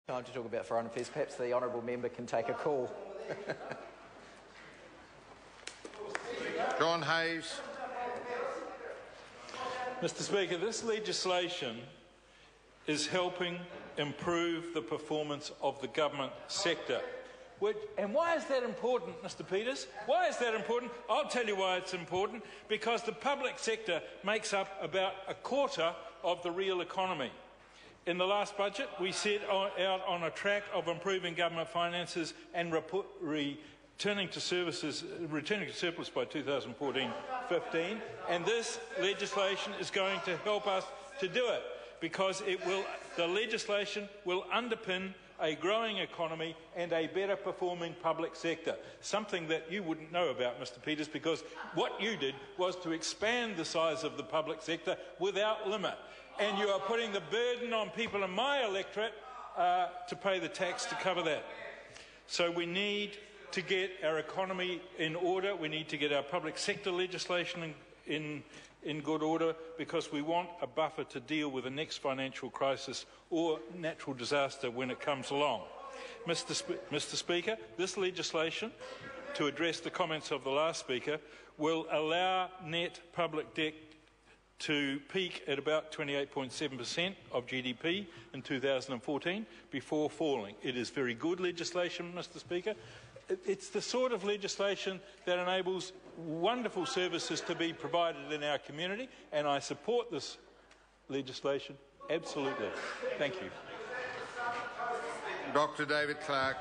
Time to talk about foreign affairs. Perhaps the honourable member can take a call. John Hayes. Mr. Speaker, this legislation is helping improve the performance of the government sector. And why is that important, Mr. Peters? Why is that important? I'll tell you why it's important. Because the public sector makes up about a quarter of the real economy. In the last budget, we set out on a track of improving government finances and returning to surplus by 2014-15, and this legislation is going to help us to do it because the legislation will underpin a growing economy and a better performing public sector, something that you wouldn't know about, Mr. Peters, because what you did was to expand the size of the public sector without limit. And you are putting the burden on people in my electorate to pay the tax to cover that. So we need to get our economy in order. We need to get our public sector legislation in good order because we want a buffer to deal with the next financial crisis or natural disaster when it comes along. Mr. Speaker, this legislation, to address the comments of the last speaker, will allow net public debt to peak at about 28.7% of GDP in 2014 before falling. It is very good legislation, Mr. Speaker. It's the sort of legislation that enables wonderful services to be provided in our community, and I support this legislation absolutely. Thank you. Dr. David Clark.